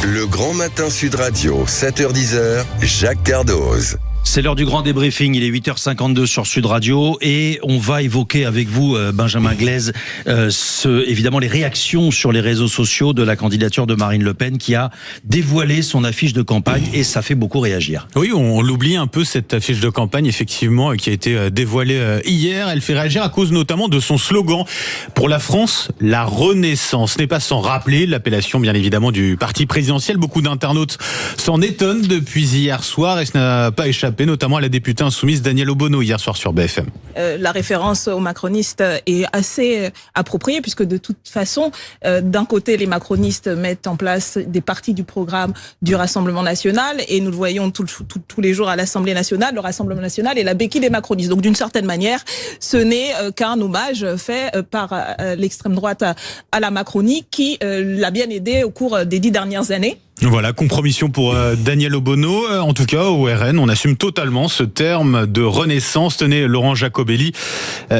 Le Grand Matin Sud Radio, 7h-10h, Jacques Cardoz. C'est l'heure du grand débriefing, il est 8h52 sur Sud Radio et on va évoquer avec vous, Benjamin Glaise, évidemment les réactions sur les réseaux sociaux de la candidature de Marine Le Pen qui a dévoilé son affiche de campagne et ça fait beaucoup réagir. Oui, on l'oublie un peu cette affiche de campagne effectivement qui a été dévoilée hier. Elle fait réagir à cause notamment de son slogan « Pour la France, la Renaissance ». Ce n'est pas sans rappeler l'appellation bien évidemment du parti présidentiel. Beaucoup d'internautes s'en étonnent depuis hier soir et ce n'a pas échappé notamment à la députée insoumise Danielle Obono hier soir sur BFM. La référence aux macronistes est assez appropriée puisque de toute façon, d'un côté, les macronistes mettent en place des parties du programme du Rassemblement national et nous le voyons tous les jours à l'Assemblée nationale. Le Rassemblement national est la béquille des macronistes. Donc d'une certaine manière, ce n'est qu'un hommage fait par l'extrême droite à la Macronie qui l'a bien aidé au cours des 10 dernières années. Voilà, compromission pour Danielle Obono. En tout cas, au RN, on assume totalement ce terme de renaissance. Tenez, Laurent Jacobelli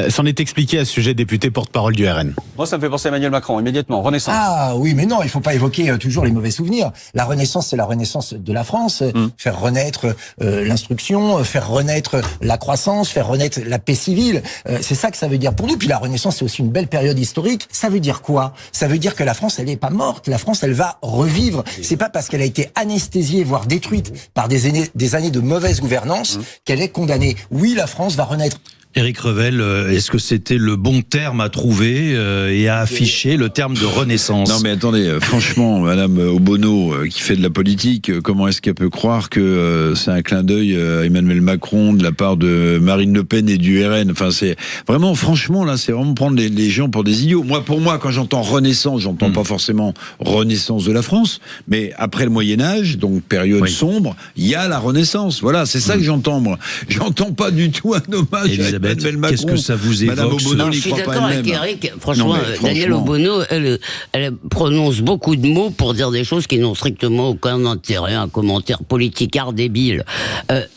s'en est expliqué à ce sujet, député porte-parole du RN. Moi, ça me fait penser à Emmanuel Macron, immédiatement. Renaissance. Ah oui, mais non, il faut pas évoquer toujours les mauvais souvenirs. La renaissance, c'est la renaissance de la France. Faire renaître l'instruction, faire renaître la croissance, faire renaître la paix civile. C'est ça que ça veut dire pour nous. Puis la renaissance, c'est aussi une belle période historique. Ça veut dire quoi? Ça veut dire que la France, elle est pas morte. La France, elle va revivre. C'est pas parce qu'elle a été anesthésiée, voire détruite par des années de mauvaise gouvernance qu'elle est condamnée. Oui, la France va renaître. Éric Revel, est-ce que c'était le bon terme à trouver et à afficher, le terme de renaissance? Non mais attendez, franchement, Madame Obono qui fait de la politique, comment est-ce qu'elle peut croire que c'est un clin d'œil à Emmanuel Macron de la part de Marine Le Pen et du RN? Enfin, c'est vraiment, franchement, là, c'est vraiment prendre les gens pour des idiots. Pour moi, quand j'entends renaissance, j'entends pas forcément renaissance de la France, mais après le Moyen-Âge, donc période sombre, il y a la renaissance. Voilà, c'est ça que j'entends, moi. J'entends pas du tout un hommage à qu'est-ce que ça vous évoque? Madame Obono, je suis d'accord avec Eric. Franchement, Danielle Obono, elle prononce beaucoup de mots pour dire des choses qui n'ont strictement aucun intérêt. Un commentaire politicard débile.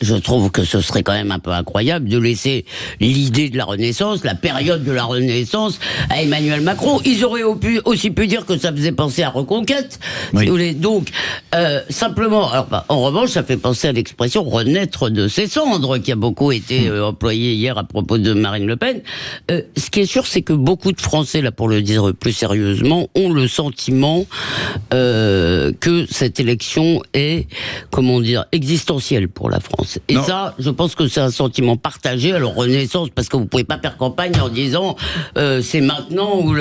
Je trouve que ce serait quand même un peu incroyable de laisser l'idée de la Renaissance, la période de la Renaissance, à Emmanuel Macron. Ils auraient aussi pu dire que ça faisait penser à Reconquête. Si vous voulez. Donc, simplement, alors, en revanche, ça fait penser à l'expression renaître de ses cendres, qui a beaucoup été employée hier à propos de Marine Le Pen. Ce qui est sûr, c'est que beaucoup de Français, là pour le dire plus sérieusement, ont le sentiment que cette élection est, comment dire, existentielle pour la France. Et ça, je pense que c'est un sentiment partagé. Alors Renaissance, parce que vous pouvez pas faire campagne en disant c'est maintenant ou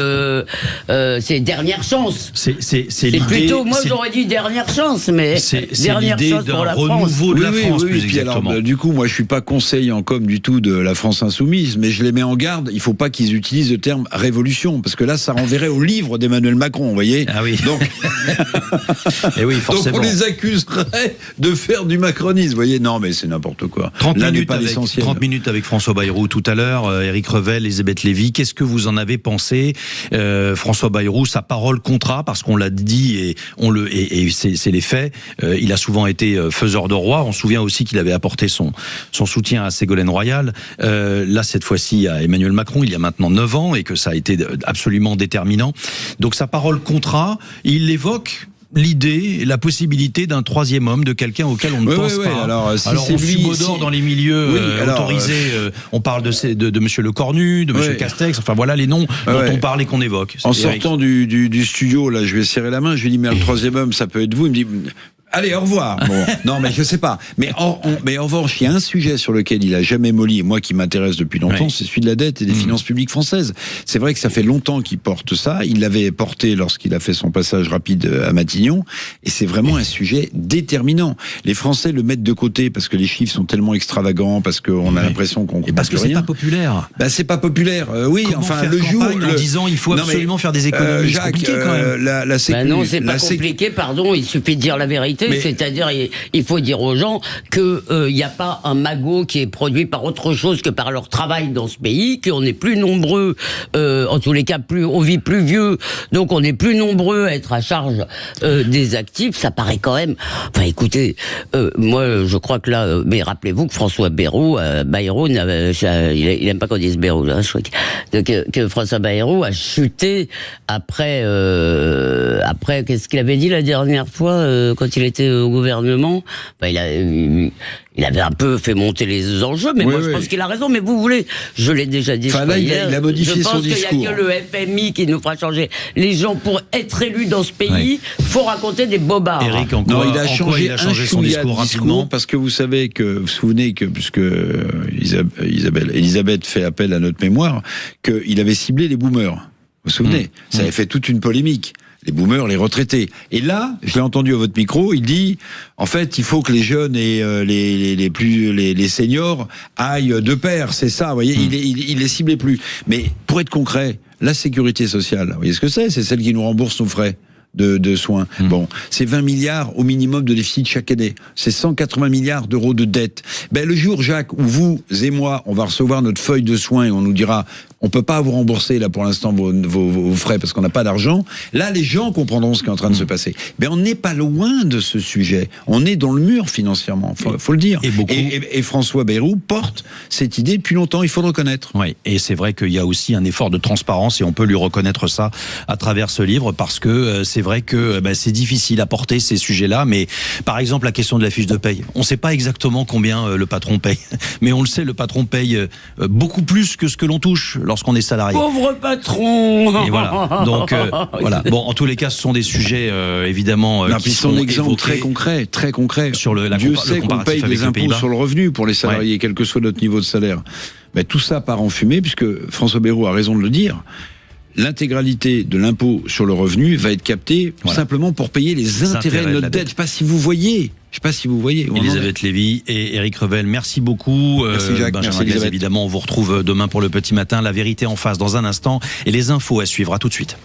c'est dernière chance. C'est plutôt, moi j'aurais dit dernière chance, mais dernière chance pour la France. Renouveau de la France, plus puis exactement. Alors, du coup, moi je suis pas conseiller en com du tout de la France insoumise, mais je les mets en garde, il faut pas qu'ils utilisent le terme révolution, parce que là, ça renverrait au livre d'Emmanuel Macron, vous voyez. Ah oui. Donc, et oui, forcément. donc on les accuserait de faire du macronisme, vous voyez. Non, mais c'est n'importe quoi. 30 là minutes, pas l'essentiel. 30 minutes avec François Bayrou tout à l'heure, Éric Revel, Elisabeth Lévy. Qu'est-ce que vous en avez pensé, François Bayrou, sa parole contrat, parce qu'on l'a dit et c'est les faits. Il a souvent été faiseur de roi. On se souvient aussi qu'il avait apporté son soutien à Ségolène Royal. Là, cette fois-ci, à Emmanuel Macron, il y a maintenant 9 ans, et que ça a été absolument déterminant. Donc, sa parole contrat, il évoque l'idée, la possibilité d'un troisième homme, de quelqu'un auquel on ne pense pas. Alors, si on subodore dans les milieux autorisés. On parle de Monsieur Lecornu, de Monsieur Castex. Enfin voilà les noms dont on parle et qu'on évoque. En sortant du studio, là, je vais serrer la main. Je lui dis mais le troisième homme, ça peut être vous. Il me dit allez, au revoir. Bon, non, mais je sais pas. Mais en revanche, il y a un sujet sur lequel il a jamais molli, et moi qui m'intéresse depuis longtemps, c'est celui de la dette et des finances publiques françaises. C'est vrai que ça fait longtemps qu'il porte ça. Il l'avait porté lorsqu'il a fait son passage rapide à Matignon, et c'est vraiment un sujet déterminant. Les Français le mettent de côté parce que les chiffres sont tellement extravagants, parce qu'on a l'impression qu'on comprend parce que plus rien. C'est pas populaire. Bah, c'est pas populaire. Oui, comment enfin faire le jour en disant il faut absolument faire des économies. Jacques, c'est compliqué quand même. La sécu, non, c'est pas compliqué. Pardon, il suffit de dire la vérité. vérité, c'est-à-dire il faut dire aux gens que il n'y a pas un magot qui est produit par autre chose que par leur travail dans ce pays, qu'on est plus nombreux, en tous les cas on vit plus vieux, donc on est plus nombreux à être à charge des actifs. Ça paraît quand même. Enfin, écoutez, moi je crois que là, mais rappelez-vous que François Bayrou, il aime pas qu'on dise Bayrou, là, je crois que François Bayrou a chuté après qu'est-ce qu'il avait dit la dernière fois quand il était au gouvernement. Enfin, il avait un peu fait monter les enjeux, mais moi je pense qu'il a raison. Mais vous voulez, je l'ai déjà dit. Enfin, là, il a modifié son discours. Je pense qu'il n'y a que le FMI qui nous fera changer. Les gens, pour être élus dans ce pays, faut raconter des bobards. Eric, il a changé son discours rapidement. Parce que vous savez vous vous souvenez que, puisque Elisabeth fait appel à notre mémoire, qu'il avait ciblé les boomers. Vous vous souvenez? Ça avait fait toute une polémique. Les boomers, les retraités. Et là, je l'ai entendu à votre micro, il dit, en fait, il faut que les jeunes et les seniors aillent de pair. C'est ça, vous voyez, il les ciblait plus. Mais pour être concret, la sécurité sociale, vous voyez ce que c'est? C'est celle qui nous rembourse nos frais de soins. Bon, c'est 20 milliards au minimum de déficit chaque année. C'est 180 milliards d'euros de dette. Ben, le jour, Jacques, où vous et moi, on va recevoir notre feuille de soins et on nous dira, on peut pas vous rembourser là pour l'instant vos frais parce qu'on n'a pas d'argent. Là, les gens comprendront ce qui est en train de se passer. Mais on n'est pas loin de ce sujet. On est dans le mur financièrement, faut le dire. Et François Bayrou porte cette idée depuis longtemps. Il faut le reconnaître. Oui, et c'est vrai qu'il y a aussi un effort de transparence et on peut lui reconnaître ça à travers ce livre parce que c'est vrai que c'est difficile à porter ces sujets-là. Mais par exemple, la question de la fiche de paye, on ne sait pas exactement combien le patron paye, mais on le sait, le patron paye beaucoup plus que ce que l'on touche lorsqu'on est salarié. Pauvre patron. Et voilà. Donc voilà. Bon, en tous les cas, ce sont des sujets évidemment qui sont exemple très concret. Sur Dieu sait qu'on paye des impôts sur le revenu pour les salariés, quel que soit notre niveau de salaire. Mais tout ça part en fumée puisque François Bayrou a raison de le dire. L'intégralité de l'impôt sur le revenu va être captée simplement pour payer les intérêts de notre dette. Je sais pas si vous voyez. Elisabeth Lévy et Éric Revel, merci beaucoup. Merci Jacques, Benjamin merci Diaz, évidemment, on vous retrouve demain pour le petit matin. La vérité en face dans un instant et les infos à suivre. À tout de suite.